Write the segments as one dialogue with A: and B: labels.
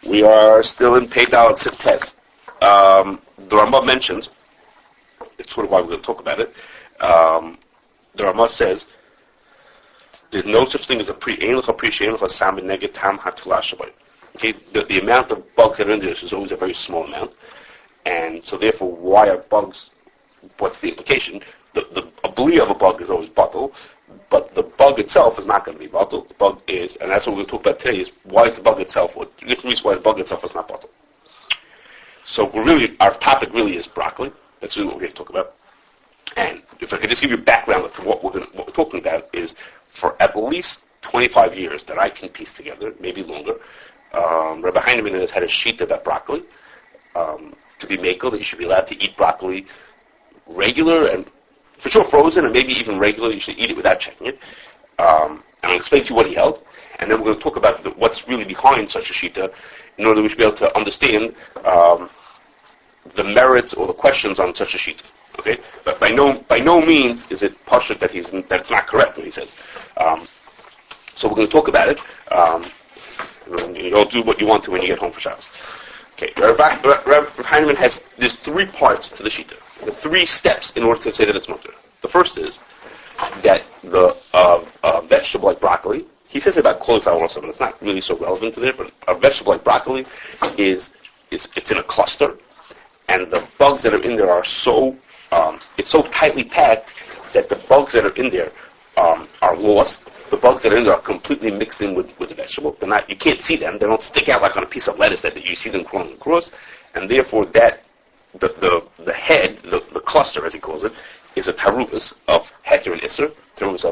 A: We are still in Pei Dalet Sif Test. The Ramah mentions, it's sort of why we're going to talk about it, the Ramah says, there's no such thing as a salmon neged tam hatulashabai. Okay, the amount of bugs that are in there is always a very small amount, and so therefore, why are bugs? What's the implication? The ability of a bug is always bottle, but the bug itself is not going to be bottle. The bug is, and that's what we're going to talk about today, is why it's the bug itself. What the reason why the bug itself is not bottle. So our topic really is broccoli. That's really what we're going to talk about. And if I could just give you background as to what we're talking about is, for at least 25 years that I can piece together, maybe longer, Rabbi Heinemann has had a sheet about broccoli to be makel, that you should be allowed to eat broccoli regular and for sure frozen, and maybe even regular. You should eat it without checking it. And I'll explain to you what he held, and then we're going to talk about what's really behind such a shita, in order that we should be able to understand the merits or the questions on such a shita. Okay, but by no means is it pashut that's not correct what he says. So we're going to talk about it. You'll do what you want to when you get home for Shabbos. Okay, Rav Heinemann there's 3 parts to the shita. The 3 steps in order to say that it's mutter. The first is that the vegetable like broccoli, he says about cauliflower also, but it's not really so relevant to there, but a vegetable like broccoli it's in a cluster, and the bugs that are in there are it's so tightly packed that the bugs that are in there are lost. The bugs that are in there are completely mixed in with the vegetable. You can't see them. They don't stick out like on a piece of lettuce that you see them crawling across. And therefore that, the head, the cluster as he calls it, is a taruvus of heter and Issur, taruvus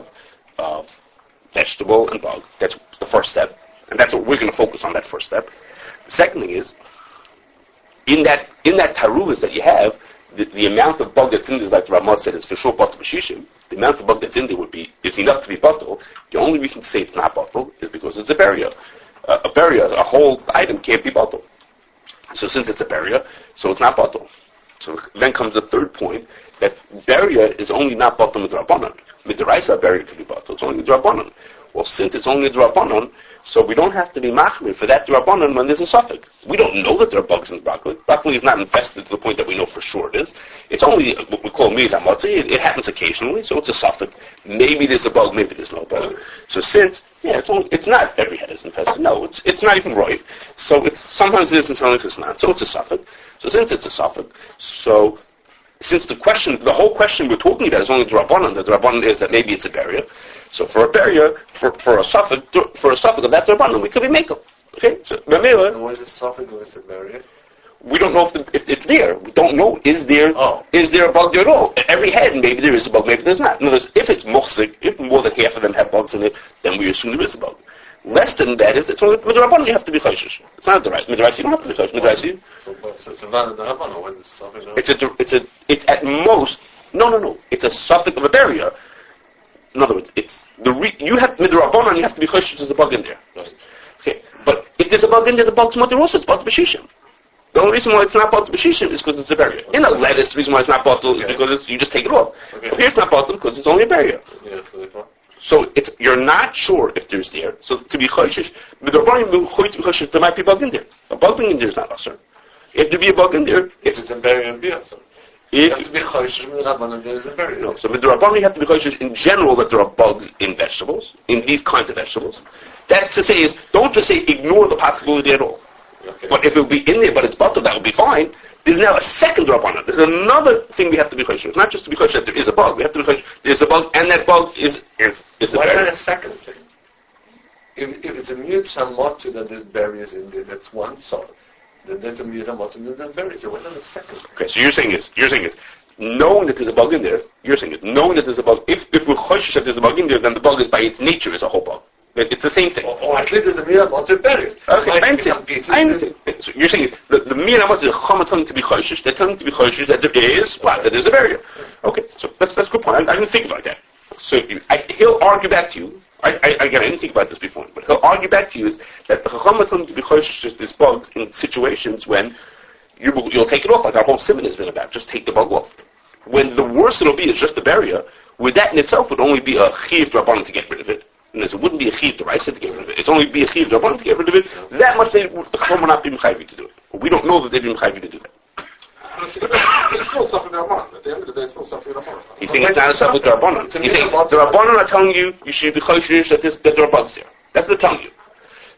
A: of vegetable and bug. That's the first step. And that's what we're going to focus on, that first step. The second thing is, in that taruvus that you have, the amount of bug that's in there, like Ramah said, is for sure batal b'shishim. The amount of bug that's in there is enough to be batal. The only reason to say it's not batal is because it's a barrier. A barrier, a whole item can't be batal. So since it's a barrier, so it's not batal. So then comes the third point, that barrier is only not batal midrabanan. Midraisa barrier can be batal. It's only midrabanan. Well, since it's only midrabanan, so we don't have to be machmir for that drabanan when there's a suffix. We don't know that there are bugs in broccoli. Broccoli is not infested to the point that we know for sure it is. It's only what we call mir hamotzi. It happens occasionally, so it's a suffix. Maybe there's a bug, maybe there's no bug. So since, it's not every head is infested. No, it's not even roiv. So sometimes it is and sometimes it's not. So it's a suffix. So since it's a suffix, so since the whole question we're talking about is only drabanan, the drabanan is that maybe it's a barrier. So for a barrier, for a suffix of that drabanan, we could be makel. Okay, so
B: and what is a suffix if it's a barrier?
A: We don't know if it's there. We don't know is there a bug there at all. Every head, maybe there is a bug, maybe there's not. In other words, if it's muhsik, if more than half of them have bugs in it, then we assume there is a bug. Less than that is, it's only midrabanan you have to be chayshish. It's not the right. Midrabanan you don't have to be chayshish. Midrabanan.
B: So it's a valid midrabanan when it's suffix.
A: It's at most no. It's a suffix of a barrier. In other words, it's you have midrabanan you have to be chayshish. There's a bug in there. Okay, but if there's a bug in there, the bug's mutter also. It's batal b'shishim. The only reason why it's not batal b'shishim is because it's a barrier. In a lettuce, the reason why it's not batal is because you just take it off. Okay. But here it's not batal because it's only a barrier.
B: Yeah,
A: so you're not sure if there's there. So to be chayshish, there might be a bug in there. A bug being in there is not usher. If there be a bug in there,
B: it's a barrier and be usher. You have to be chayshish midrabanan there is a barrier.
A: No, so midrabanan you have to be chayshish in general that there are bugs in vegetables, in these kinds of vegetables. That's to say is, don't just say ignore the possibility at all. Okay. But if it would be in there, but it's batal, that would be fine. There's now a second drabanan. There's another thing we have to be chayshish. Not just to be chayshish that there is a bug. We have to be chayshish there's a bug, and that bug is a
B: barrier. Why not a second thing? If it's a mute hamotzi that there's barriers in there, that's one side. Then there's a mute hamotzi that there's barriers. So why not a second?
A: Okay, so you're saying is knowing that there's a bug in there. You're saying is knowing that there's a bug. If we're chayshish that there's a bug in there, then the bug is by its nature is a whole bug. It's the same thing.
B: Or at least there's a miyah hamotzi barriers.
A: Okay, I understand. So you're saying the miyah hamotzi is a chama telling to be chayshish. They're telling to be chayshish that there is that there's a barrier. Okay, so that's a good point. I didn't think about that. So he'll argue back to you. I didn't think about this before, but he'll argue back to you is that the chacham telling to be chayshish is bugs in situations when you'll take it off, like our whole simon has been about. Just take the bug off. When the worst it'll be is just the barrier, where that in itself would only be a chiv drabanan to get rid of it. and it wouldn't be a chiv d'oraisa to get rid of it. It's only be a chiv d'rabbanan to get rid of it. That much the Chacham will not be mechayiv to do it. But we don't know that they'd be mechayiv to do that.
C: It's still something Rabbanon. At the end of the day, it's still something Rabbanon.
A: He's saying it's not a something Rabbanon. He's saying the Rabbanon are telling you should be choshesh that there are bugs there. That's what they're telling you.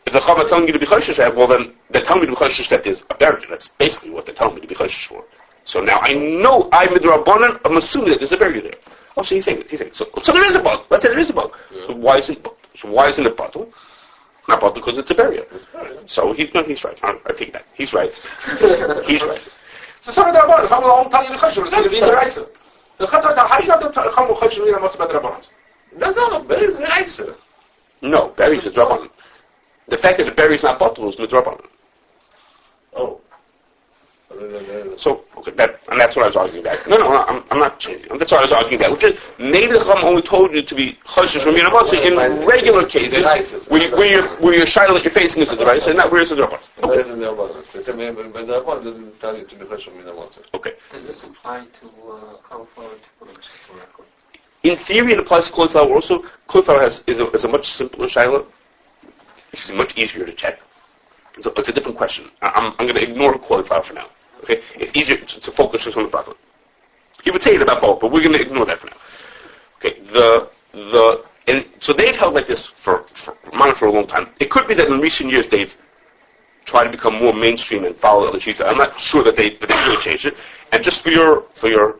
A: If the Chacham are telling you to be choshesh, well then they're telling me to be choshesh that there's a barrier. That's basically what they're telling me to be choshesh for. So now I know I'm the Rabbanon. I'm assuming that there's a barrier there. Oh, so he's saying it. So there is a bug. Let's say there is a bug. Yeah. So why isn't it bottle? Not bottle because it's a barrier. So he's right. I take that. He's right. He's right.
C: So some of the Rabbanon, how long time you choshesh? It's going to be the Reisa. The Chacham, how you got the Chacham choshesh in what's about the Rabbanon?
B: That's not a berry, it's the Reisa.
A: No, berry is a Rabbanon. The fact that the berry is not bottle is midrabanan.
B: Oh.
A: So, okay, that's what I was arguing about. No, I'm not changing. That's what I was arguing about. Which is, maybe the Chacham only told you to be choshesh from Yinamotzi in regular cases, where your shadow that you're facing is the right, and not where it's the Rabbanon. Okay. Okay.
D: Does this apply to cauliflower?
A: In theory, it applies to cauliflower also. Cauliflower is a much simpler shadow. It's much easier to check. So it's a different question. I'm going to ignore cauliflower for now. Okay, it's easier to focus just on the broccoli. He would say it about both, but we're going to ignore that for now. Okay, and so they've held like this for a long time. It could be that in recent years they've tried to become more mainstream and follow the Shita. I'm not sure that they really changed it. And just for your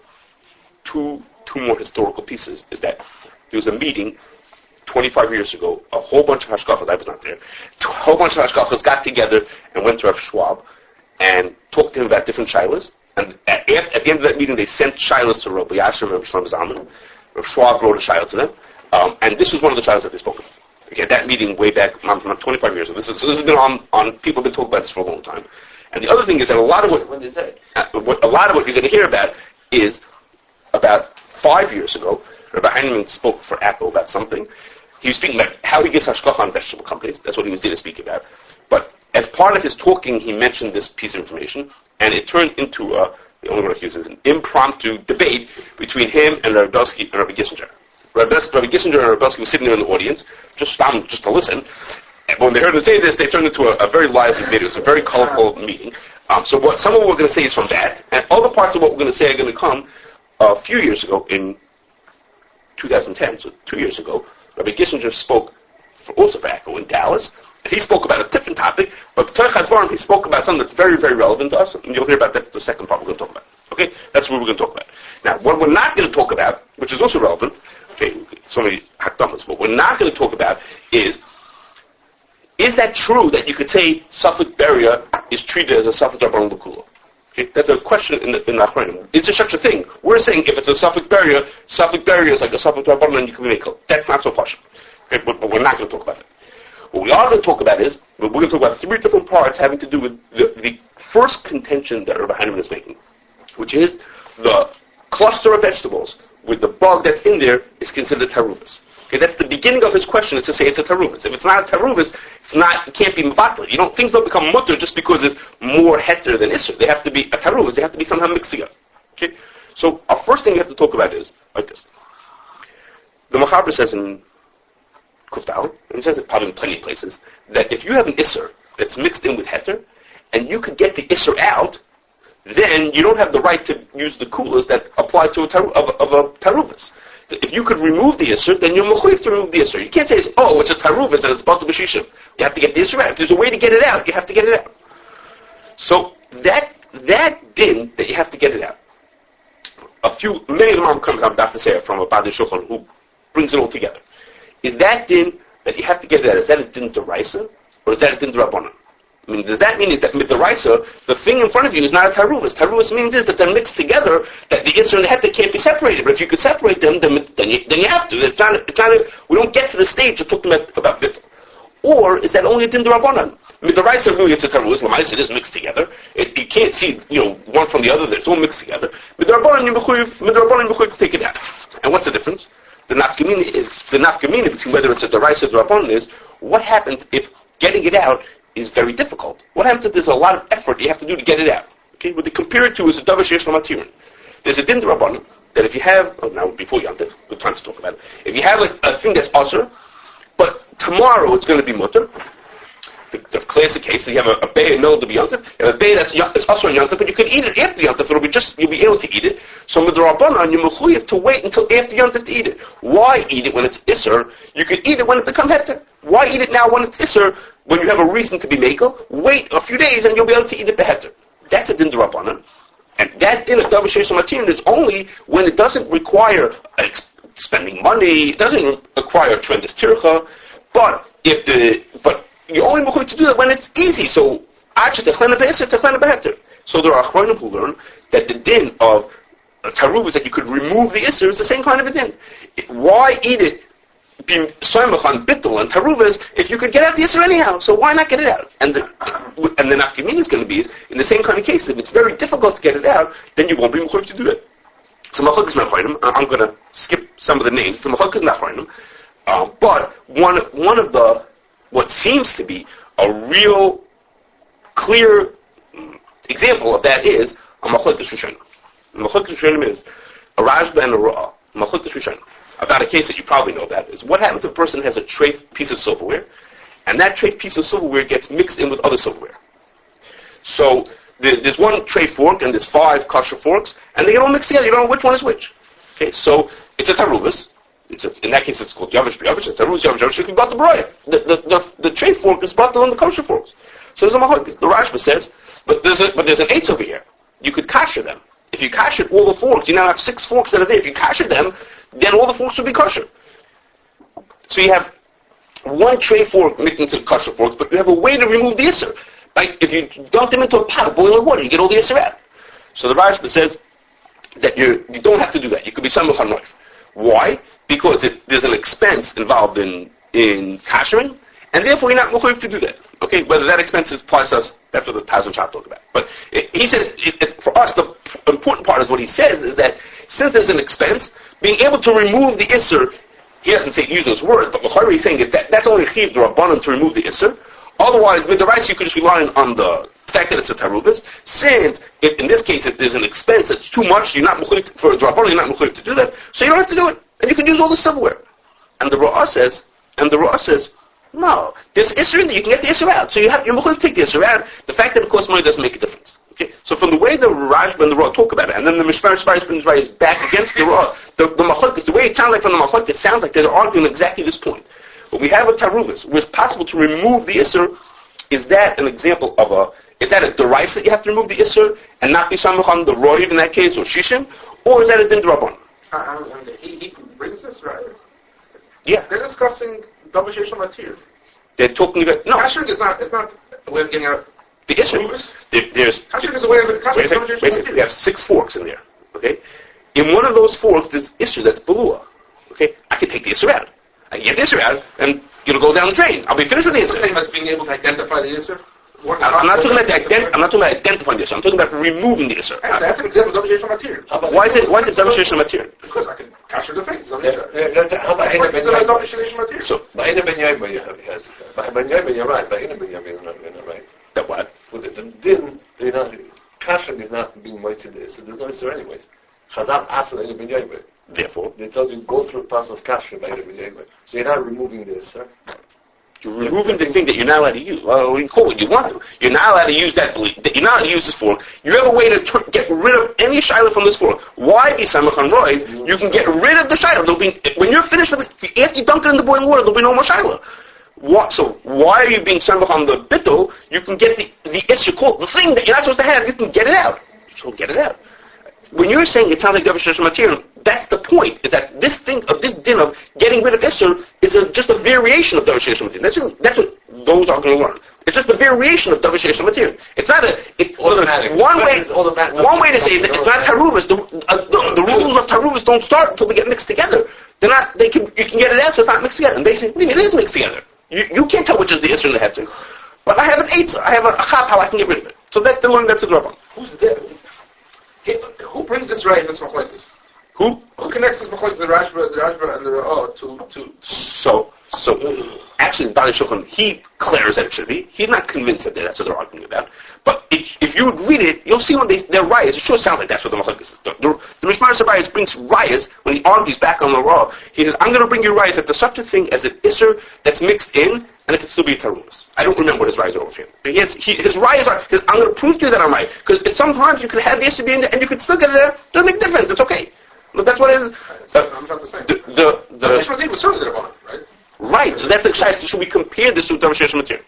A: two more historical pieces is that there was a meeting 25 years ago. A whole bunch of hashgachas, I was not there. A whole bunch of hashgachas got together and went to Rav Schwab and talked to him about different shilas. And at the end of that meeting, they sent shilas to Rabbi Yasher and Rabbi Shlomo Zalman. Rav Schwab wrote a shilah to them, and this was one of the shilas that they spoke of. Okay, that meeting way back, 25 years ago. This has been on. People have been talking about this for a long time. And the other thing is that a lot of what you're going to hear about is about 5 years ago. Rabbi Heinemann spoke for Apple about something. He was speaking about how he gets hashgacha on vegetable companies. That's what he was there to speak about. But as part of his talking, he mentioned this piece of information, and it turned into the only word I use is an impromptu debate between him and Rabbi Belsky and Rabbi Gissinger. Rabbi Gissinger and Rabbi Belsky were sitting there in the audience, just to listen. And when they heard him say this, they turned into a very lively video. It was a very colorful meeting. So some of what we're going to say is from that, and other parts of what we're going to say are going to come a few years ago in 2010, so 2 years ago. Rabbi Gissinger spoke also for Echo in Dallas. And he spoke about a different topic, but B'Torach HaDvarim, he spoke about something that's very, very relevant to us, and you'll hear about that the second part we're going to talk about. Okay? That's what we're going to talk about. Now, what we're not going to talk about, which is also relevant, okay, so many hakdamas, what we're not going to talk about is that true that you could say Suffolk Beria is treated as a Suffolk Rabbanon L'Kula? Okay? That's a question in the Achronim. Is there such a thing? We're saying if it's a Suffolk Beria is like a Suffolk Rabbanon and you can make it. That's not so partial. Okay? But we're not going to talk about that. What we are going to talk about is, we're going to talk about three different parts having to do with the first contention that Rabbi Heinemann is making, which is the cluster of vegetables with the bug that's in there is considered taruvus. Okay, that's the beginning of his question, is to say it's a taruvus. If it's not a taruvus, it can't be mevatel. Things don't become mutter just because there's more heter than issur. They have to be a taruvus. They have to be somehow mixed together. Okay, so our first thing we have to talk about is like this. The Machaber says in Kuftal, and he says it probably in plenty of places, that if you have an Issur that's mixed in with heter, and you could get the Issur out, then you don't have the right to use the kulas that apply to a taruvus. If you could remove the Issur, then you're mechuyev to remove the Issur. You can't say, it's a taruvus and it's batal b'shishim. You have to get the Issur out. If there's a way to get it out, you have to get it out. So that din that you have to get it out, many of them I'm about to say from a Badi Shulchan who brings it all together. Is that din that you have to get it out? Is that a din d'oraisa, or is that a din d'rabbanan? I mean, does that mean is that with d'oraisa, the thing in front of you is not a taruvus? Taruvus means is that they're mixed together, that the issur and the heter can't be separated. But if you could separate them, then you have to. It's not we don't get to the stage of talking about bittul. Or is that only a din d'rabbanan? Midoraisa really it's a taruvus. L'maisa it is mixed together. You can't see one from the other. It's all mixed together. Midorabanan you mechuyev to take it out. And what's the difference? The nafkamina between whether it's a deraisa or d'rabbanan is what happens if getting it out is very difficult. What happens if there's a lot of effort you have to do to get it out? Okay, what they compare it to is a davar sheyesh lo matirin. There's a din d'rabbanan that if you have now before Yantiv, good time to talk about it. If you have a thing that's asur, but tomorrow it's going to be mutter. The classic case, so you have a bay in the middle of the Yontif, you have a bay it's also on Yontif, but you can eat it after Yontif, you'll be able to eat it. So with the Rabbanan, you're mechuyev to wait until after Yontif to eat it. Why eat it when it's Issur? You can eat it when it becomes Heter. Why eat it now when it's Issur, when you have a reason to be Mekel? Wait a few days and you'll be able to eat it beheter. That's a din Rabbanan. And that din of Davar Sheishon Matir is only when it doesn't require spending money, it doesn't require a tremendous tircha, but you only mechuyev to do that when it's easy. So, so there are achronim who learn that the din of taruvas that you could remove the issur is the same kind of a din. Why eat it being soymach on bittul and taruvas if you could get out the issur anyhow? So why not get it out? And the nafkamina is going to be in the same kind of case. If it's very difficult to get it out, then you won't be mechuyev to do it. So machlokes nachronim. I'm going to skip some of the names. So machlokes nachronim. But one of the what seems to be a real clear example of that is a machlokes rishonim. Machlokes rishonim is a rajba and a ra'ah. Machlokes rishonim. About a case that you probably know about is what happens if a person has a treif piece of silverware, and that treif piece of silverware gets mixed in with other silverware. So there's one treif fork and there's 5 kosher forks, and they get all mixed together. You don't know which one is which. Okay, so it's a taruvas. In that case, it's called yavish b'yavish. It's taruvas yavish. It can be bought the broya. The treif fork is bought on the kosher forks. So there's a machlokes. The Rashba says, but there's an eitz over here. You could kasher them. If you kasher all the forks, you now have 6 forks that are there. If you kasher them, then all the forks will be kosher. So you have one tray fork mixed into kosher forks, but you have a way to remove the issur. Like if you dump them into a pot of boiling water, you get all the issur out. So the Rashba says that you don't have to do that. You could be samach on knife. Why? Because there's an expense involved in kashering, and therefore you're not mechuyev to do that. Okay, whether that expense applies to us, that's what the Taz and Shach talk about. But he says, for us, the important part is what he says is that since there's an expense, being able to remove the issur, he doesn't say use those words, but L'chayr he's saying that's only chiv d'Rabbanan to remove the issur. Otherwise, with the rice, you could just rely on the fact that it's a taruvas. Since, in this case, if there's an expense that's too much, you're not mechuyev for d'Rabbanan, you're not mechuyev to do that, so you don't have to do it, and you can use all the silverware. And the Ra'ah says, no, there's issur in there. You can get the issur out. So you're mechuyev to take the issur out. The fact that it costs money doesn't make a difference. Okay. So from the way the Rashba and the Ra'ah talk about it, and then the Mishmar is back against the Ra'ah, the machlokes, the way it sounds like from the machlokes, it sounds like they're arguing exactly this point. But we have a taruvas where it's possible to remove the issur. Is that an example of is that a deraisa that you have to remove the issur and not be samach on the roiv in that case or shishim, or is that a din d'Rabbanan?
C: He brings this right.
A: Yeah.
C: They're discussing Davar Sheishon Matir.
A: They're talking about
C: Kashrus is not a way of getting out
A: the issur. There's
C: Kashrus is a way of
A: wait a second. We have 6 forks in there. Okay. In one of those forks, there's issur that's belua. Okay. I can take the issur out. I can get the issur out, and it'll go down the drain. I'll be finished with the issur.
C: The same as being able to identify the issur.
A: I'm not talking about identifying the issur. I'm talking about removing the issur.
C: That's an example of Davar Sheishon Matir.
A: Why is it Davar Sheishon Matir?
C: Because I can kasher the face.
B: How about
C: Davar Sheishon Matir?
A: So
B: Ba'ina ben Yaima, you're right. Ba'ina ben Yaima is not right.
A: that what?
B: Well, there's a din. Kashrus is not being moited this, so there's no issur anyways. Chazal asal in ben Yaima.
A: Therefore,
B: they tell you go through a process of kashrus by ben Yaima. So you're not removing the issur.
A: You're removing the thing that you're not allowed to use. Well, you can call it what you want to. You're not allowed to use that. You're not allowed to use this fork. You have a way to get rid of any shiloh from this fork. Why be samach on roy? You can get rid of the shiloh. When you're finished with it, after you dunk it in the boiling water, there'll be no more shiloh. So why are you being samach on the bittul? You can get the issur called the thing that you're not supposed to have. You can get it out. So get it out. When you're saying it sounds like Davar Sheishon Matir, that's the point, is that this din of getting rid of Issur is just a variation of Davar Sheishon Matir. That's what those are going to learn. It's just a variation of Davar Sheishon Matir. It's not one way to say is that it's not Taruvas. The rules of Taruvas don't start until they get mixed together. You can get it out so it's not mixed together. And they say, it is mixed together. You can't tell which is the Issur and the Heter. But I have an Eitzah, I have a chap how I can get rid of it. So that's a Draban.
C: Who's there? Who brings this right in this machlokes?
A: Who?
C: Who connects this machlokes, the Rashba and the Ra'ah to?
A: So actually, Dali Shulchan, he declares that it should be. He's not convinced that that's what they're arguing about. But if you would read it, you'll see when they're rayas. It sure sounds like that's what the machlokes is. The Mishmar Sabayas brings rayas when he argues back on the Ra'ah. He says, I'm going to bring you rayas that there's such a thing as an Issur that's mixed in, and it can still be a Tarumas. I don't remember what his rayas are over here. But his rayas are, he says, I'm going to prove to you that I'm right. Because sometimes you could have the Issur be in there, and you could still get it there. Doesn't make a difference. It's okay. But that's what it is.
C: I'm not the same.
A: The
C: Mishmar was certainly the Rabbanan, right?
A: Right, so that's exciting. Should we compare this to the Rosh material?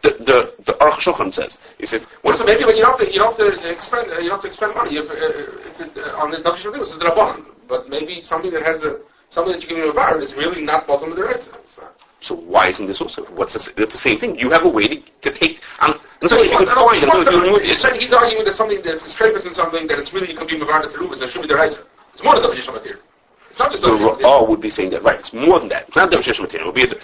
A: The Aruch Shulchan says, he says,
C: so maybe you don't have to expend money if on the Rosh Hashanah, this is the Rabbanan. But maybe something that you give me a bar is really not bottom of the right.
A: So why isn't this also? It's the same thing. You have a way to take. He's arguing
C: that something that is scrapers in something that it's really you can be Mavar the Terubas and should be the Reisa. It's more than the Rosh material. It's not just
A: the Ra'ah would be saying that, right? It's more than that. It's not the Rosh material. It would be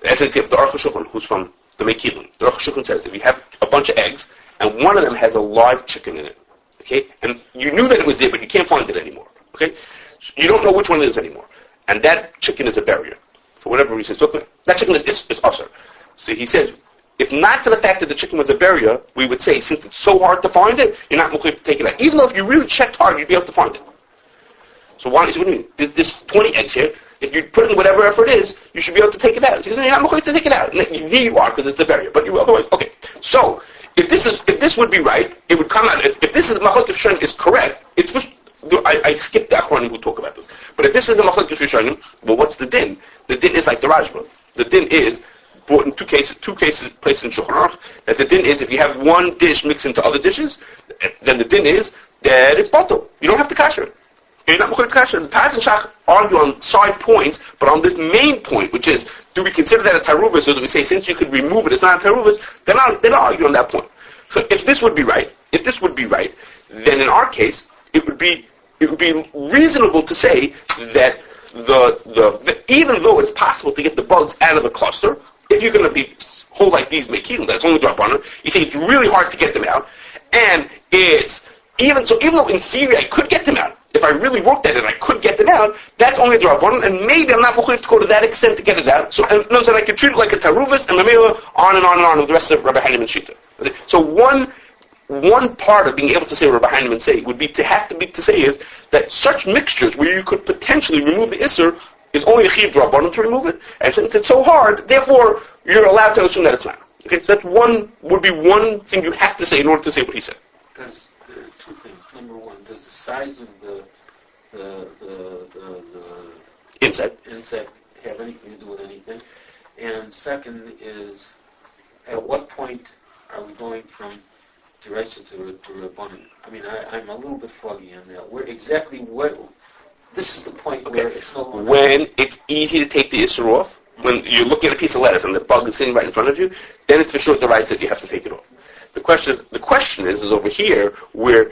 A: as an example, the Aruch Shulchan, who's from the Mekilin. The Aruch Shulchan says if you have a bunch of eggs and one of them has a live chicken in it, okay, and you knew that it was there, but you can't find it anymore, okay? So you don't know which one it is anymore, and that chicken is a barrier for whatever reason. So that chicken is Issur. So he says, if not for the fact that the chicken was a barrier, we would say since it's so hard to find it, you're not going to take it out. Even though if you really checked hard, you'd be able to find it. So why? What do you mean? There's 20 eggs here. If you put in whatever effort it is, you should be able to take it out. He says, you're not going to take it out. And there you are, because it's a barrier. But you otherwise, okay. So if this would be right, it would come out. If this is Machlokes Rishonim is correct, it's just, I skipped the Achronim who talk about this. But if this is a Machlokes Rishonim, well, what's the din? The din is like the Rajba. The din is brought in two cases placed in Shulchan Aruch, that the din is if you have one dish mixed into other dishes, then the din is that it's bottle. You don't have to kasher it. You're not going to kasher it. The Taz and Shach argue on side points, but on this main point, which is, do we consider that a taruvus, or do we say since you could remove it, it's not a taruvus? They don't argue on that point. So if this would be right, then in our case, it would be reasonable to say that the even though it's possible to get the bugs out of the cluster, if you're going to be hold like these mekilim, that's only drabanan, you say it's really hard to get them out, and it's even though in theory I could get them out, if I really worked at it, I could get them out. That's only drabanan, and maybe I'm not going to go to that extent to get it out. So I could treat it like a taruvus and mamela on and on and on with the rest of Rabbi Hanim and Shita. So one part of being able to say what Rabbi Hanim say would be to say is that such mixtures where you could potentially remove the Issur is only a chiv drabanan to remove it, and since it's so hard, therefore you're allowed to assume that it's not. Okay, so would be one thing you have to say in order to say what he said.
D: Does two things. Number one, does the size of the insect have anything to do with anything? And second is, at what point are we going from Deresa to Rabbanan? I mean, I'm a little bit foggy on that. This is the point where it's no longer... When
A: it's easy to take the Issur off, when you're looking at a piece of lettuce and the bug is sitting right in front of you, then it's for sure the right says you have to take it off. The question is over here where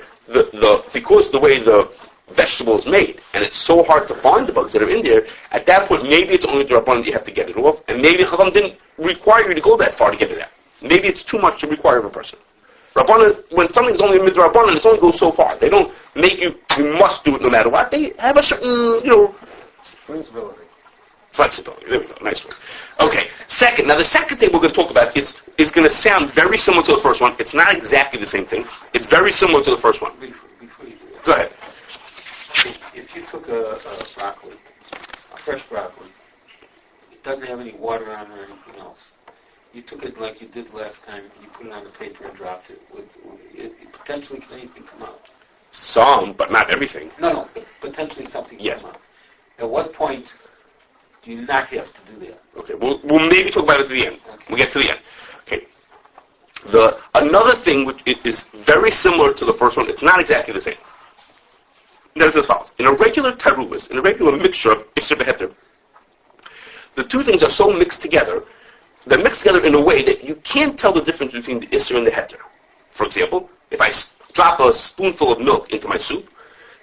A: because the way the vegetable is made and it's so hard to find the bugs that are in there, at that point maybe it's only the Rabbanan that you have to get it off, and maybe Chacham didn't require you to go that far to get it out. Maybe it's too much to require of a person. Rabbanan, when something's only midrabanan, it only goes so far. They don't make you must do it no matter what. They have a certain, Flexibility. There we go. Nice one. Okay. Now the second thing we're going to talk about is going to sound very similar to the first one. It's not exactly the same thing. It's very similar to the first one.
D: Before you do that.
A: Go ahead.
D: If you took a broccoli, a fresh broccoli, it doesn't have any water on it or anything else. You took it like you did last time, you put it on the paper and dropped it. Potentially can anything come out?
A: Some, but not everything.
D: No, potentially something can come out. At what point do you not have to do that?
A: Okay, we'll maybe talk about it at the end. Okay. We'll get to the end. Okay. Another thing which is very similar to the first one, it's not exactly the same. Notice as follows. In a regular taruvus, in a regular mixture of Issur v'heter, the two things are so mixed together, they're mixed together in a way that you can't tell the difference between the Issur and the heter. For example, if I drop a spoonful of milk into my soup,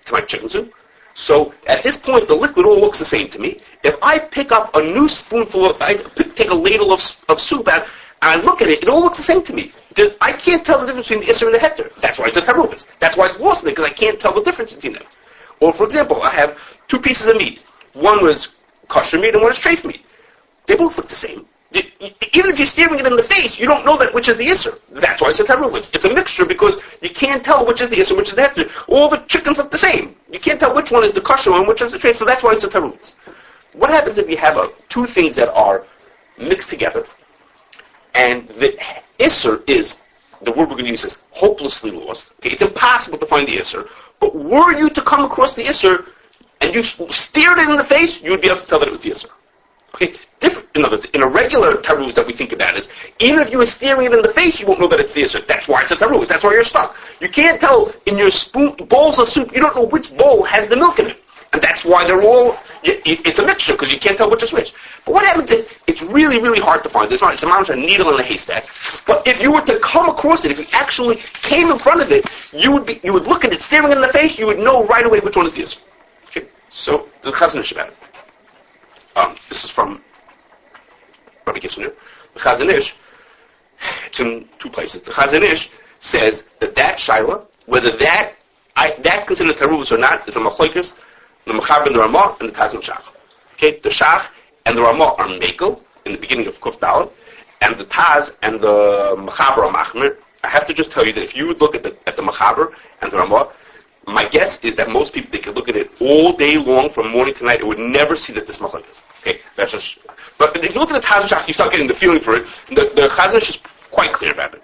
A: to my chicken soup, so at this point the liquid all looks the same to me. If I pick up a new spoonful, take a ladle of soup out, and I look at it, it all looks the same to me. I can't tell the difference between the Issur and the heter. That's why it's a taruvus. That's why it's lost in it, because I can't tell the difference between them. Or, for example, I have two pieces of meat. One was kosher meat and one is treif meat. They both look the same. Even if you're staring it in the face, you don't know that which is the Issur. That's why it's a teruvus. It's a mixture because you can't tell which is the Issur, which is the hefter. All the chickens look the same. You can't tell which one is the kosher one, which is the treif, so that's why it's a teruvus. What happens if you have two things that are mixed together, and the Issur is, the word we're going to use is hopelessly lost. Okay, it's impossible to find the Issur, but were you to come across the Issur, and you stared it in the face, you would be able to tell that it was the Issur. Okay, different. In other words, in a regular taruz that we think about is, even if you were staring it in the face, you won't know that it's the Issur. That's why it's a taruz. That's why you're stuck. You can't tell in your bowls of soup, you don't know which bowl has the milk in it. And that's why they're all, it's a mixture, because you can't tell which is which. But what happens if it's really, really hard to find? It's a amount of a needle in a haystack. But if you were to come across it, if you actually came in front of it, you would look at it staring in the face, you would know right away which one is the Issur. Okay, so there's a Chazon Ish about it. This is from Rabbi Kisner. The Chazon Ish, it's in two places. The Chazon Ish says that shaila, whether that's considered taruvus or not, is a machlokes, the Mechaber and the Ramah, and the Taz and Shach. Okay, the Shach and the Ramah are Mekel in the beginning of Kuf Daled, and the Taz and the Mechaber are Machmer. I have to just tell you that if you would look at the Mechaber and the Ramah, my guess is that most people, they could look at it all day long from morning to night and would never see that this machlokes is. Okay, that's just. But if you look at the Taz and Shach, you start getting the feeling for it. The Chazon Ish is quite clear about it.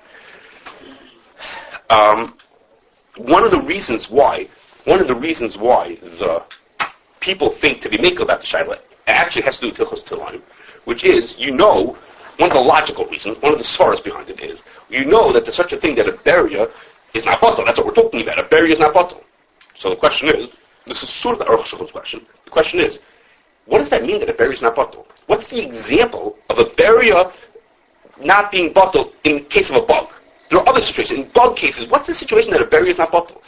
A: One of the reasons why the people think to be makel about the Shaila actually has to do with Hilchos Tilayim, which is, one of the logical reasons, one of the svaras behind it is, that there's such a thing that a beria is not bottle. That's what we're talking about. A beria is not bottle. So the question is, this is sort of the Aruch question. The question is, what does that mean that a beria is not bottle? What's the example of a beria not being bottle in case of a bug? There are other situations. In bug cases, what's the situation that a beria is not bottle?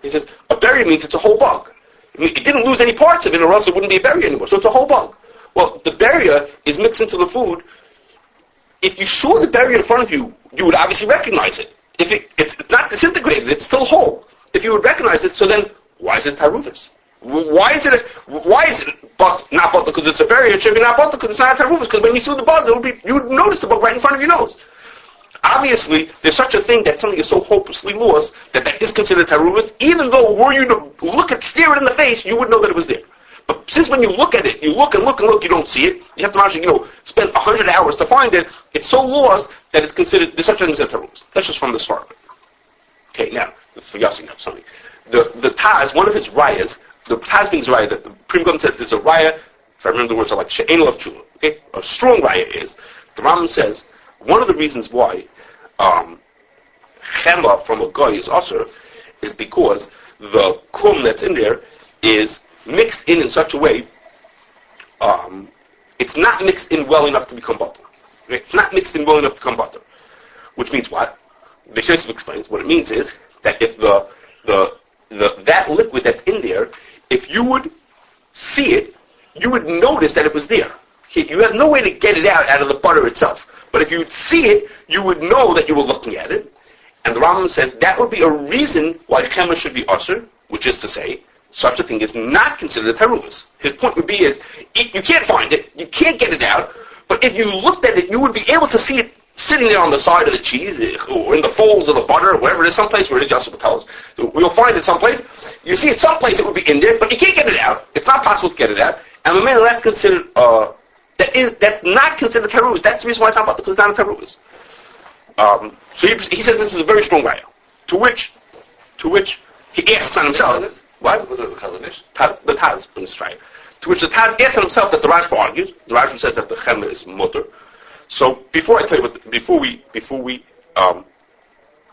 A: He says, a beria means it's a whole bug. I mean, it didn't lose any parts of it, or else it wouldn't be a beria anymore. So it's a whole bug. Well, the beria is mixed into the food. If you saw the beria in front of you, you would obviously recognize it. If it's not disintegrated, it's still whole. If you would recognize it, so then why is it taruvus? Why is it not bottle because it's a beria? It should be not bottle because it's not a taruvus. Because when you saw the bug, you would notice the bug right in front of your nose. Obviously, there's such a thing that something is so hopelessly lost that is considered taruvus, even though were you to stare it in the face, you would know that it was there. But since when you look at it, you look and look and look, you don't see it. You have to actually, spend 100 hours to find it. It's so lost that it's considered, there's such a thing as taruvus. That's just from this far. Okay, now, for Yossi, something. The Taz, one of his rayas, the Taz being his raya, that the Pri Megadim said there's a raya, if I remember the words, are like she'enel of chula. Okay, a strong raya is, the Rambam says, one of the reasons why chema from a guy is usher is because the kum that's in there is mixed in such a way, it's not mixed in well enough to become butter. Okay? It's not mixed in well enough to become butter. Which means what? The Shesv explains, what it means is that if that liquid that's in there, if you would see it, you would notice that it was there. Okay? You have no way to get it out of the butter itself. But if you would see it, you would know that you were looking at it. And the Rambam says that would be a reason why chema should be usher, which is to say, such a thing is not considered a taruvus. His point would be is, you can't find it, you can't get it out, but if you looked at it, you would be able to see it sitting there on the side of the cheese, or in the folds of the butter, or wherever it is, someplace where it is, Yossi will tell us. We'll find it someplace. You see it someplace, it would be in there, but you can't get it out. It's not possible to get it out. And the man that's considered, that's not considered taruvus. That's the reason why it's not because it's not a taruvus. So he says this is a very strong raya. To which he asks on himself. What?
B: Was it the Chazon Ish?
A: The Taz in this raya. To which the Taz asks on himself that the Rashba argues. The Rashba says that the chema is mutter. So before I tell you before we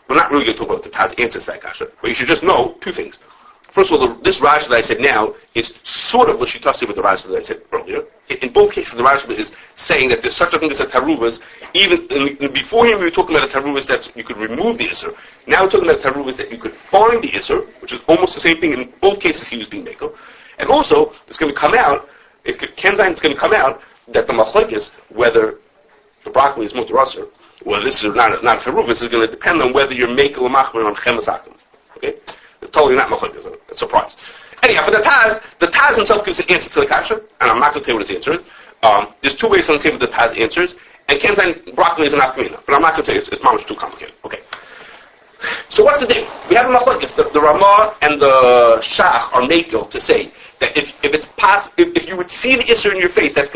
A: we're not really going to talk about the Taz answers to that kasha, but you should just know two things. First of all, this Rashba that I said now is sort of l'shitasi with the Rashba that I said earlier. In both cases, the Rashba is saying that there's such a thing as a taruvas. Even beforehand, we were talking about a taruvas that you could remove the Issur. Now we're talking about a taruvas that you could find the Issur, which is almost the same thing. In both cases, he was being mekel. And also, it's going to come out, if Kenzain is going to come out, that the machlokes, whether the broccoli is mutar usher, whether this is not a taruvas, is going to depend on whether you're mekel or machmer on chemas akum. Okay? It's totally not machlokes, it's a surprise. Anyhow, but the Taz himself gives an answer to the kasha, and I'm not going to tell you what his answer is. There's two ways to understand what the Taz answers, and Kenzan broccoli is an afkamina, but I'm not going to tell you, it's much too complicated. Okay. So what's the thing? We have a machlokes. The Ramah and the Shach are makel to say that if it's if you would see the Issur in your face, it is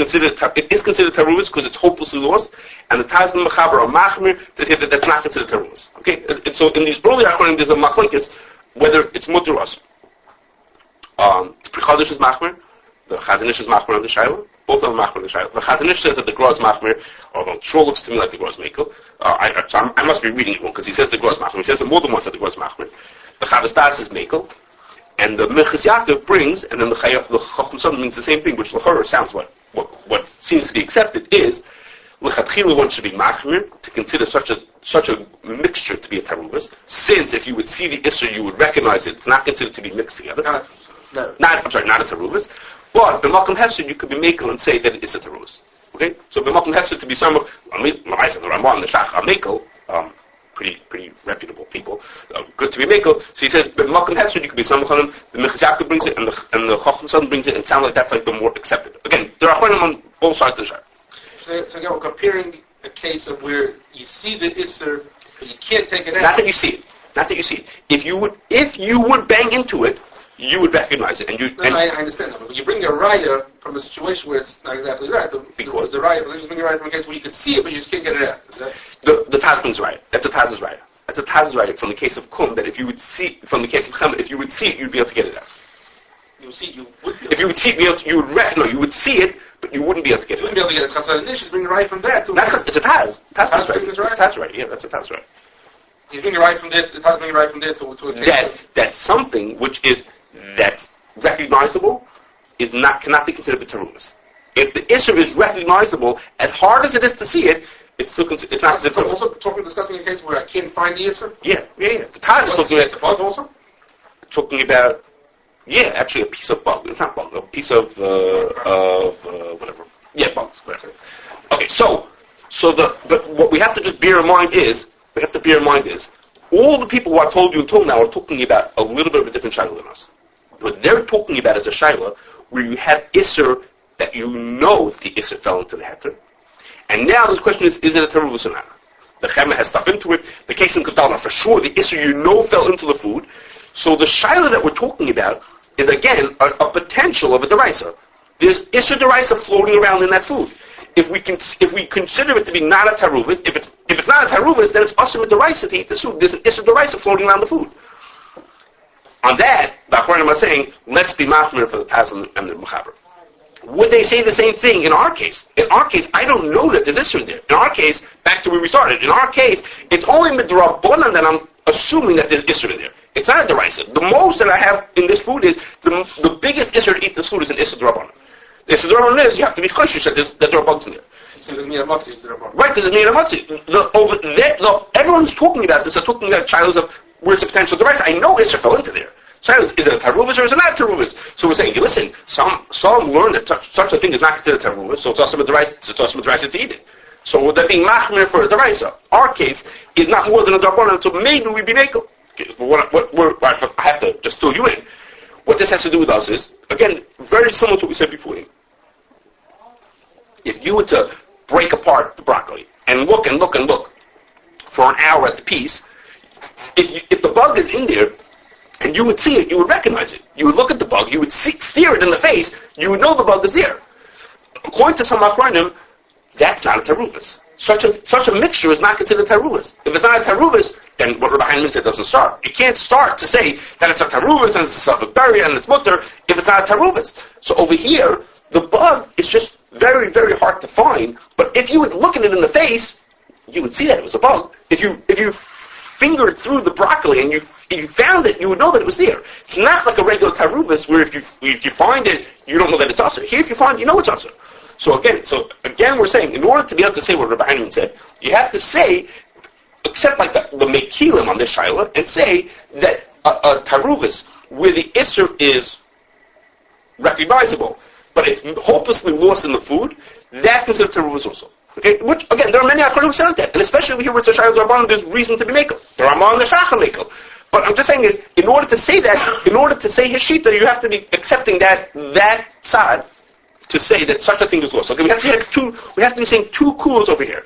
A: considered taruvis because it's hopelessly lost, and the Taz and the Mechaber are machmir to say that that's not considered taruvis. Okay, and so in these early achronim there's a machlokes whether it's mutter or us. The Prichadish is machmir, the Chazanish is machmir on the Shaila. Both of them machmir on the Shaila. The Chazanish says that the Gra is machmir, although it sure looks to me like the Gra is mekel. I must be reading it wrong because he says the Gra is machmir. He says it more than once that the Gra is machmir. The Chavas Das is mekel. And the Minchas Yaakov brings, and then the Chacham Sodom means the same thing, which l'chorah sounds what seems to be accepted is, l'chatchila one should be machmir to consider such a mixture to be a taruvis, since if you would see the Issur, you would recognize it. It's not considered to be mixed together.
C: Not a
A: taruvis. But b'makom hefsed you could be mekel and say that it is a taruvis. Okay, so b'makom hefsed to be some of the Ramah and the Shach are mekel. Pretty reputable people, good to be mekel. So he says, b'makom hefsed you could be some of them. The Minchas Yaakov brings it, and the Chacham Sodom brings it, and it sounds like that's like the more accepted. Again, there are achronim on both sides of the shayla.
C: So again, we're comparing a case of where you see the Issur, but you can't take it out.
A: Not that you see it. If you would bang into it, you would recognize it,
C: I understand that. But you bring a raya from a situation where it's not exactly right. Because the raya, you bring a raya from a case where you could see it, but you just can't get it out.
A: The Taz brings right. That's a Taz's right. That's a Taz's right from the case of Kum. That if you would see, from the case of Chemet, if you would see it, you'd be able to get it out.
C: You would see it, you would.
A: If you would see it, you would see it, but you wouldn't be able to get it.
C: You wouldn't be able to get it. Because the bring a raya from there too.
A: It's a Taz. Taz right. It's a Taz right. Yeah, that's a Taz right.
C: He's bringing a raya from there. The Taz bringing a raya from there to a case.
A: That's something which is that's recognizable cannot be considered b'taruvis. If the Issur is recognizable, as hard as it is to see it, it's not considered taruvis.
C: Also discussing a case where I can't find the Issur?
A: Yeah. The Taz is talking about
C: bug also?
A: Talking about actually a piece of bug. It's not bug, a piece of whatever. Yeah, bugs. Whatever. Okay, but what we have to just bear in mind is all the people who I told you until now are talking about a little bit of a different shayla than us. What they're talking about is a shayla where you have Issur that you know the Issur fell into the heter. And now the question is it a teruvus or not? The Chema has stuff into it. The case in Kavdalma, for sure, the Issur fell into the food. So the shayla that we're talking about is, again, a potential of a deraisa. There's Issur deraisa floating around in that food. If we consider it to be not a teruvus, if it's not a teruvus, then it's also a deraisa to eat the food. There's an Issur deraisa floating around the food. On that, the Achronim are saying, let's be machmir for the Taz and the Mechaber. Would they say the same thing in our case? In our case, I don't know that there's Issur there. In our case, back to where we started, in our case, it's only midrabanan that I'm assuming that there's Issur in there. It's not a deraisa. The most that I have in this food is, the biggest Issur to eat this food is an Issur drabanan. The Issur drabanan is, you have to be choshish that there are bugs in there.
C: So there's Miyah Matzi is the drabanan.
A: Right, because there's Miyah Matzi. Everyone who's talking about this are talking about child's of where it's a potential device. I know Issur fell into there. So is it a taruvis or is it not a taruvis? So we're saying, listen, some learn that such a thing is not considered a taruvis, so it's also a deraisa to eat it. So would that be machmir for a deraisa? Our case is not more than a darbanan, so maybe we'd be mekel. Okay, but I have to just fill you in. What this has to do with us is, again, very similar to what we said before. If you were to break apart the broccoli and look for an hour at the piece, if the bug is in there, and you would see it, you would recognize it. You would look at the bug, you would stare it in the face, you would know the bug is there. According to some Achronim, that's not a taruvis. Such a mixture is not considered taruvis. If it's not a taruvis, then what Rabbi Heinman said doesn't start. You can't start to say that it's a taruvis and it's a safek berry and it's mutter if it's not a taruvis. So over here, the bug is just very, very hard to find, but if you would look at it in the face, you would see that it was a bug. If you fingered through the broccoli and you found it, you would know that it was there. It's not like a regular taruvis where if you find it, you don't know that it's usher. Here, if you find it, you know it's usher. So again, we're saying, in order to be able to say what Rabbi Heinman said, you have to say, except like the mekilim on this shaila, and say that a taruvis where the Issur is recognizable, but it's hopelessly lost in the food, that's considered taruvis also. Okay, which again, there are many Achronim who say that, and especially here where it's a Shayla Darbanan, there's reason to be mekel. The Ramah and the Shach are mekel. But I'm just saying is, in order to say his shita, you have to be accepting that side to say that such a thing is lost. Okay, we have to be saying two coolers over here.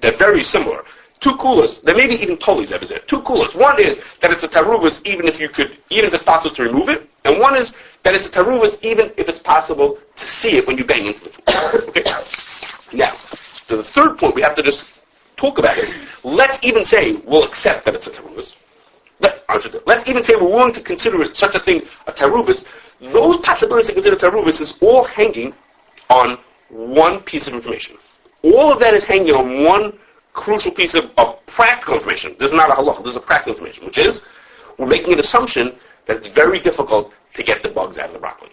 A: They're very similar. Two coolers, there may be even totally there. Two coolers. One is that it's a taruvas even if it's possible to remove it, and one is that it's a taruvas even if it's possible to see it when you bang into the food. Okay? Now, the third point we have to just talk about is, let's even say we'll accept that it's a taruvas. Let's even say we're willing to consider it such a thing a taruvas. Those possibilities to consider taruvas is all hanging on one piece of information. All of that is hanging on one crucial piece of practical information. This is not a halacha, this is a practical information, which is, we're making an assumption that it's very difficult to get the bugs out of the broccoli.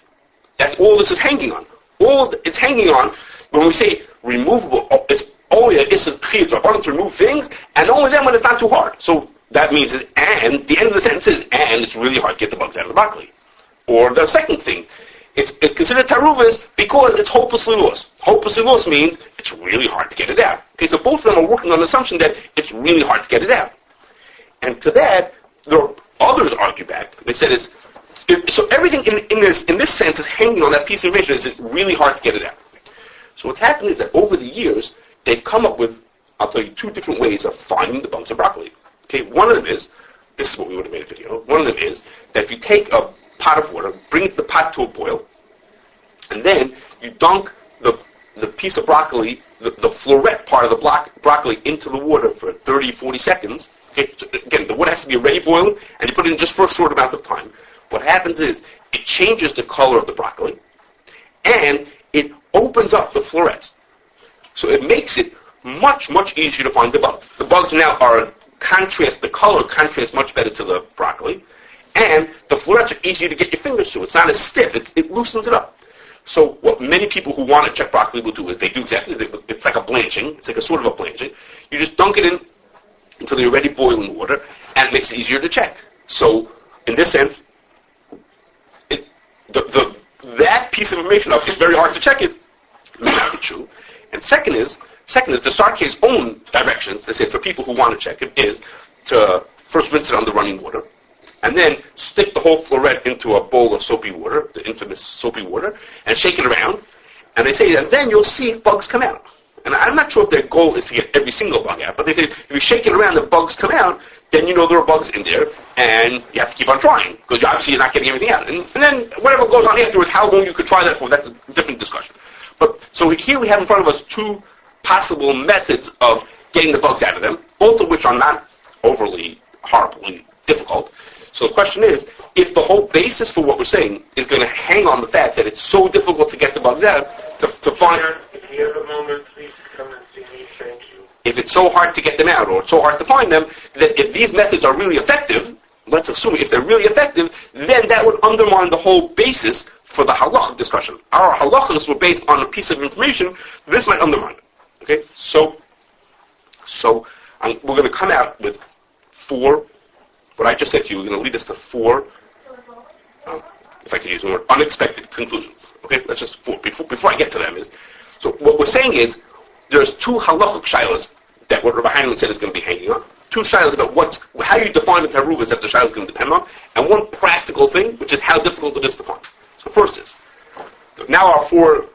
A: That's all this is hanging on. All it's hanging on, when we say removable, it's only an issur chiyuv to remove things, and only then when it's not too hard. So that means and the end of the sentence is, and it's really hard to get the bugs out of the broccoli. Or the second thing, it's considered taruvas because it's hopelessly lost. Hopelessly lost means it's really hard to get it out. Okay, so both of them are working on the assumption that it's really hard to get it out. And to that, there are others argue back. They said so everything in this sense is hanging on that piece of information. Is it really hard to get it out? So what's happened is that over the years, they've come up with, I'll tell you, two different ways of finding the bugs of broccoli. Okay, one of them is, this is what we would have made a video, one of them is that if you take a pot of water, bring the pot to a boil, and then you dunk the piece of broccoli, the floret part of the broccoli into the water for 30, 40 seconds. Okay, so again, the water has to be already boiling, and you put it in just for a short amount of time. What happens is, it changes the color of the broccoli, and it opens up the florets. So it makes it much, much easier to find the bugs. The bugs now are the color contrasts much better to the broccoli, and the florets are easier to get your fingers to. It's not as stiff. It loosens it up. So what many people who want to check broccoli will do is they do exactly, it's like a blanching. It's like a sort of a blanching. You just dunk it into the already boiling water, and it makes it easier to check. So in this sense, that piece of information it's very hard to check it. May not be true. And second is the Sarke's own directions. They say for people who want to check it is to first rinse it under running water, and then stick the whole floret into a bowl of soapy water, the infamous soapy water, and shake it around. And they say, and then you'll see if bugs come out. And I'm not sure if their goal is to get every single bug out, but they say if you shake it around and bugs come out, then you know there are bugs in there, and you have to keep on trying, because obviously you're not getting everything out. And then whatever goes on afterwards, how long you could try that for, that's a different discussion. But so here we have in front of us two possible methods of getting the bugs out of them, both of which are not overly horribly difficult. So the question is, if the whole basis for what we're saying is going to hang on the fact that it's so difficult to get the bugs out, to find...
D: If you have a moment, please come and see me. Thank you.
A: If it's so hard to get them out, or it's so hard to find them, that if these methods are really effective, let's assume if they're really effective, then that would undermine the whole basis for the halach discussion. Our halachos were based on a piece of information. This might undermine it. Okay? So we're going to come out with four, what I just said to you, we're going to lead us to four, if I can use the word, unexpected conclusions. Okay? That's just four. Before I get to them is, so what we're saying is, there's two halachic shilas that what Rabbi Heinlein said is going to be hanging on. Two shilas about how you define the taruvas that the shilas is going to depend on, and one practical thing, which is how difficult it is to find. So first is, now our four,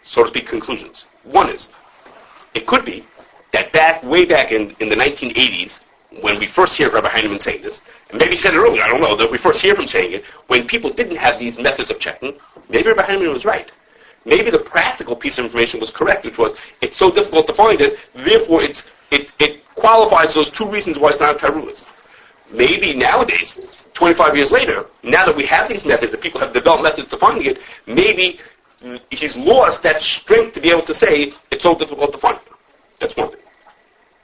A: so to speak, conclusions. One is, it could be that way back in the 1980s, when we first hear Rabbi Heinlein saying this, and maybe he said it earlier, I don't know, that we first hear him saying it, when people didn't have these methods of checking, maybe Rabbi Heinlein was right. Maybe the practical piece of information was correct, which was, it's so difficult to find it, therefore it qualifies those two reasons why it's not a taruvas. Maybe nowadays, 25 years later, now that we have these methods, that people have developed methods to finding it, maybe he's lost that strength to be able to say, it's so difficult to find it. That's one thing.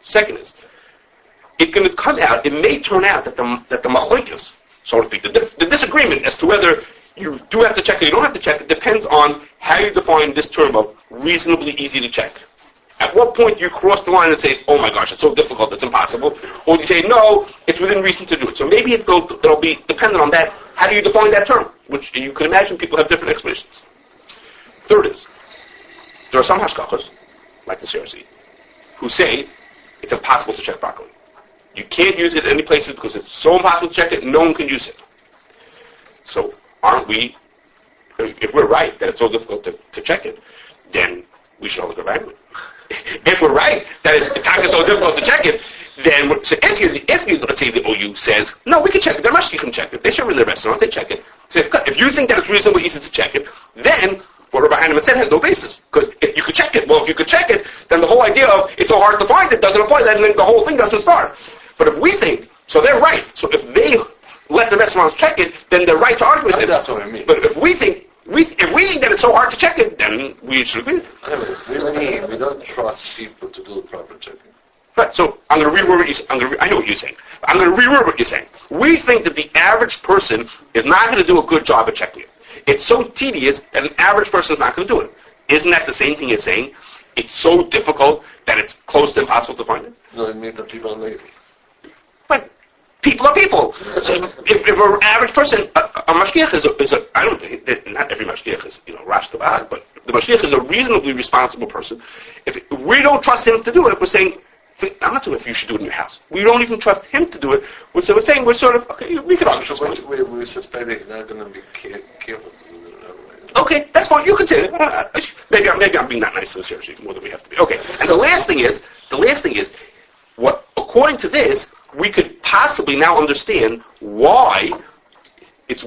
A: Second is, it may turn out that the machlokes, so to speak, the disagreement as to whether you do have to check or you don't have to check, it depends on how you define this term of reasonably easy to check. At what point do you cross the line and say, oh my gosh, it's so difficult, it's impossible, or do you say, no, it's within reason to do it. So maybe it'll be dependent on that, how do you define that term, which you can imagine people have different explanations. Third is, there are some hashkachos, like the CRC, who say it's impossible to check broccoli. You can't use it in any places because it's so impossible to check it, no one can use it. So aren't we, if we're right that it's so difficult to check it, then we should all go back. If we're right that it's so difficult to check it, then so if you let's say the OU says, no, we can check it, the Mashki can check it, they serve in the restaurant, they check it. So if you think that it's reasonably easy to check it, then what Rabbi Heinemann said has no basis. Because if you could check it, well, if you could check it, then the whole idea of it's so hard to find it doesn't apply, then the whole thing doesn't start. But if we think, so they're right, so if they let the restaurants check it, then they're right to argue with it.
B: That's what I mean.
A: But if we think that it's so hard to check it, then we should agree with it.
B: Anyway, we don't trust people to do the proper checking.
A: Right, so I'm going to reword what you're saying. I know what you're saying. I'm going to reword what you're saying. We think that the average person is not going to do a good job at checking it. It's so tedious that an average person is not going to do it. Isn't that the same thing as saying it's so difficult that it's close to impossible to find it?
B: No, it means that people are lazy.
A: But people are people. So if an average person, a mashgiach is a I don't think that not every mashgiach is rash kabad, but the mashgiach is a reasonably responsible person. If we don't trust him to do it, we're saying, I'm not doing it if you should do it in your house. We don't even trust him to do it. We're saying we're sort of, okay, we can argue.
B: We suspect he's not going to be careful to do it.
A: Okay, that's fine. You can say it. Maybe I'm being not nice this year, more than we have to be. Okay. And the last thing is, what according to this, we could possibly now understand why it's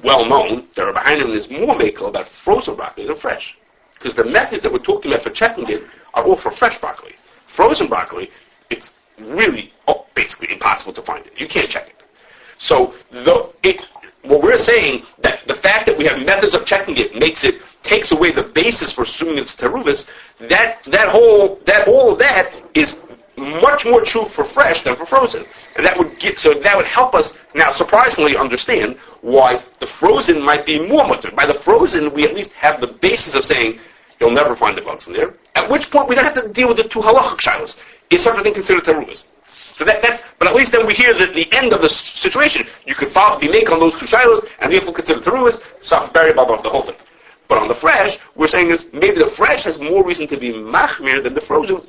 A: well known that Rabbi Heinemann is more makel about frozen broccoli than fresh. Because the methods that we're talking about for checking it are all for fresh broccoli. Frozen broccoli, it's really basically impossible to find it. You can't check it. So what we're saying that the fact that we have methods of checking it takes away the basis for assuming it's teruvis. All of that is much more true for fresh than for frozen, and that would help us now surprisingly understand why the frozen might be more mutter. By the frozen, we at least have the basis of saying you'll never find the bugs in there. At which point we don't have to deal with the two halachic shilos. Is such a thing considered teruvis? So but at least then we hear that the end of the situation, you could be make on those two shilos, and therefore consider teruvis, saf bari above the whole thing. But on the fresh, we're saying is maybe the fresh has more reason to be machmir than the frozen,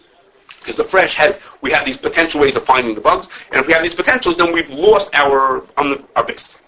A: because the fresh we have these potential ways of finding the bugs, and if we have these potentials, then we've lost our base.